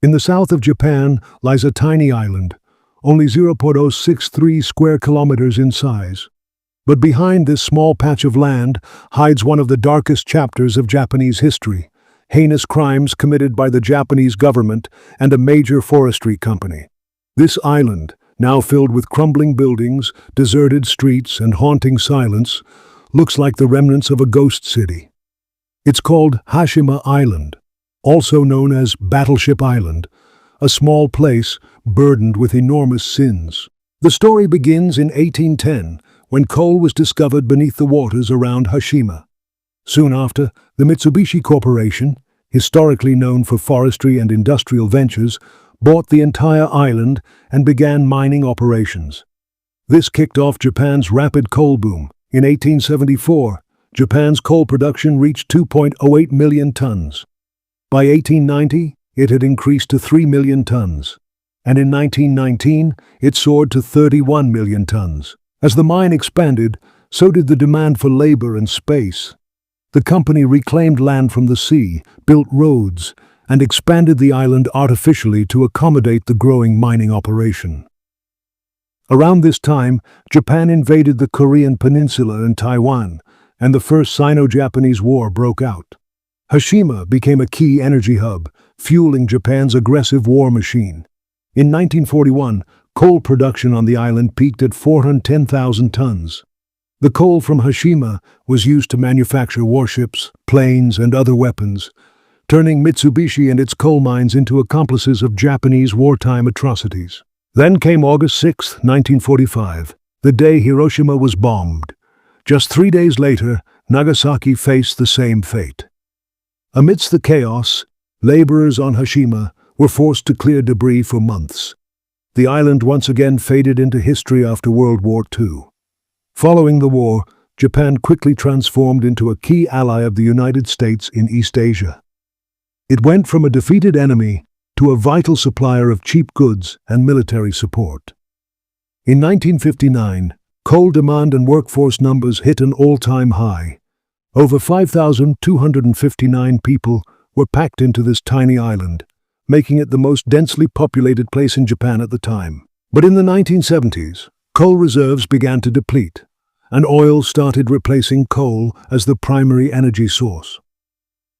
In the south of Japan lies a tiny island, only 0.063 square kilometers in size. But behind this small patch of land hides one of the darkest chapters of Japanese history: heinous crimes committed by the Japanese government and a major forestry company. This island, now filled with crumbling buildings, deserted streets, and haunting silence, looks like the remnants of a ghost city. It's called Hashima Island, also known as Battleship Island, a small place burdened with enormous sins. The story begins in 1810, when coal was discovered beneath the waters around Hashima. Soon after, the Mitsubishi Corporation, historically known for forestry and industrial ventures, bought the entire island and began mining operations. This kicked off Japan's rapid coal boom. In 1874, Japan's coal production reached 2.08 million tons. By 1890, it had increased to 3 million tons. And in 1919, it soared to 31 million tons. As the mine expanded, so did the demand for labor and space. The company reclaimed land from the sea, built roads, and expanded the island artificially to accommodate the growing mining operation. Around this time, Japan invaded the Korean peninsula and Taiwan, and the First Sino-Japanese War broke out. Hashima became a key energy hub, fueling Japan's aggressive war machine. In 1941, coal production on the island peaked at 410,000 tons. The coal from Hashima was used to manufacture warships, planes, and other weapons, turning Mitsubishi and its coal mines into accomplices of Japanese wartime atrocities. Then came August 6, 1945, the day Hiroshima was bombed. Just 3 days later, Nagasaki faced the same fate. Amidst the chaos, laborers on Hashima were forced to clear debris for months. The island once again faded into history after World War II. Following the war, Japan quickly transformed into a key ally of the United States in East Asia. It went from a defeated enemy to a vital supplier of cheap goods and military support. In 1959, coal demand and workforce numbers hit an all-time high. Over 5,259 people were packed into this tiny island, making it the most densely populated place in Japan at the time. But in the 1970s, coal reserves began to deplete, and oil started replacing coal as the primary energy source.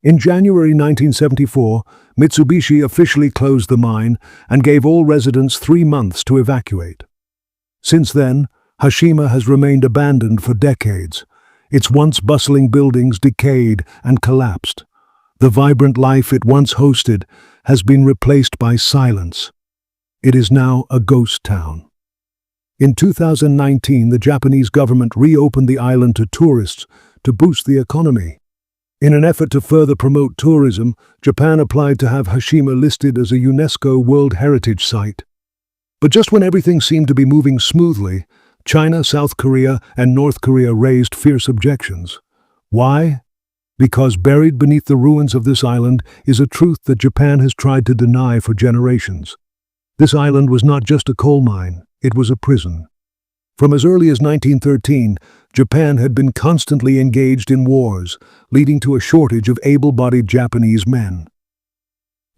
In January 1974, Mitsubishi officially closed the mine and gave all residents 3 months to evacuate. Since then, Hashima has remained abandoned for decades. Its once bustling buildings decayed and collapsed. The vibrant life it once hosted has been replaced by silence. It is now a ghost town. In 2019, the Japanese government reopened the island to tourists to boost the economy. In an effort to further promote tourism, Japan applied to have Hashima listed as a UNESCO World Heritage Site. But just when everything seemed to be moving smoothly, China, South Korea, and North Korea raised fierce objections. Why? Because buried beneath the ruins of this island is a truth that Japan has tried to deny for generations. This island was not just a coal mine, it was a prison. From as early as 1913, Japan had been constantly engaged in wars, leading to a shortage of able-bodied Japanese men.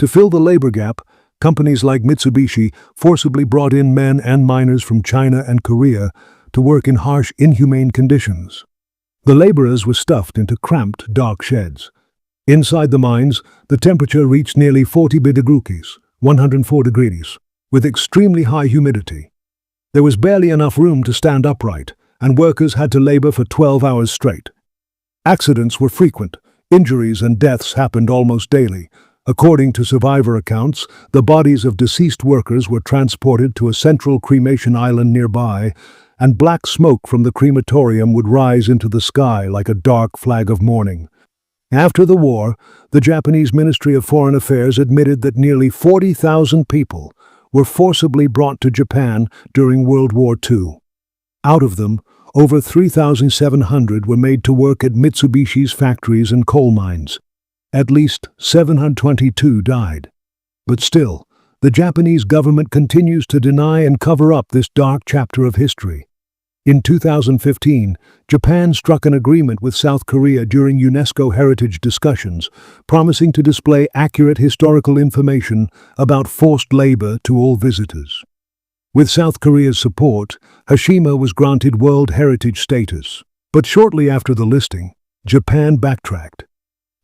To fill the labor gap, companies like Mitsubishi forcibly brought in men and miners from China and Korea to work in harsh, inhumane conditions. The laborers were stuffed into cramped, dark sheds. Inside the mines, the temperature reached nearly 40 degrees, 104 degrees, with extremely high humidity. There was barely enough room to stand upright, and workers had to labor for 12 hours straight. Accidents were frequent. Injuries and deaths happened almost daily. According to survivor accounts, the bodies of deceased workers were transported to a central cremation island nearby, and black smoke from the crematorium would rise into the sky like a dark flag of mourning. After the war, the Japanese Ministry of Foreign Affairs admitted that nearly 40,000 people were forcibly brought to Japan during World War II. Out of them, over 3,700 were made to work at Mitsubishi's factories and coal mines. At least 722 died. But still, the Japanese government continues to deny and cover up this dark chapter of history. In 2015, Japan struck an agreement with South Korea during UNESCO heritage discussions, promising to display accurate historical information about forced labor to all visitors. With South Korea's support, Hiroshima was granted World Heritage status. But shortly after the listing, Japan backtracked.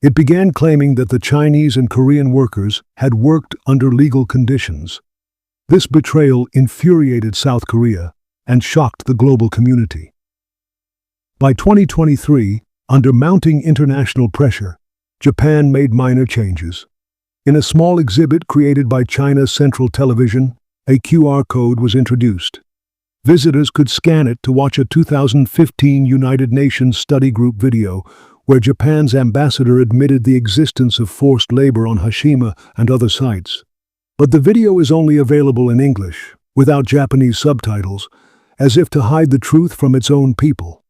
It began claiming that the Chinese and Korean workers had worked under legal conditions. This betrayal infuriated South Korea and shocked the global community. By 2023, under mounting international pressure, Japan made minor changes. In a small exhibit created by China's Central Television, a QR code was introduced. Visitors could scan it to watch a 2015 United Nations study group video where Japan's ambassador admitted the existence of forced labor on Hiroshima and other sites. But the video is only available in English, without Japanese subtitles, as if to hide the truth from its own people.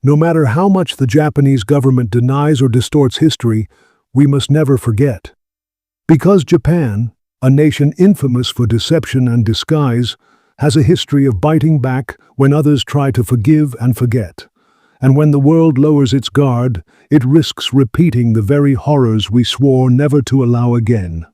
No matter how much the Japanese government denies or distorts history, we must never forget. Because Japan, a nation infamous for deception and disguise, has a history of biting back when others try to forgive and forget. And when the world lowers its guard, it risks repeating the very horrors we swore never to allow again.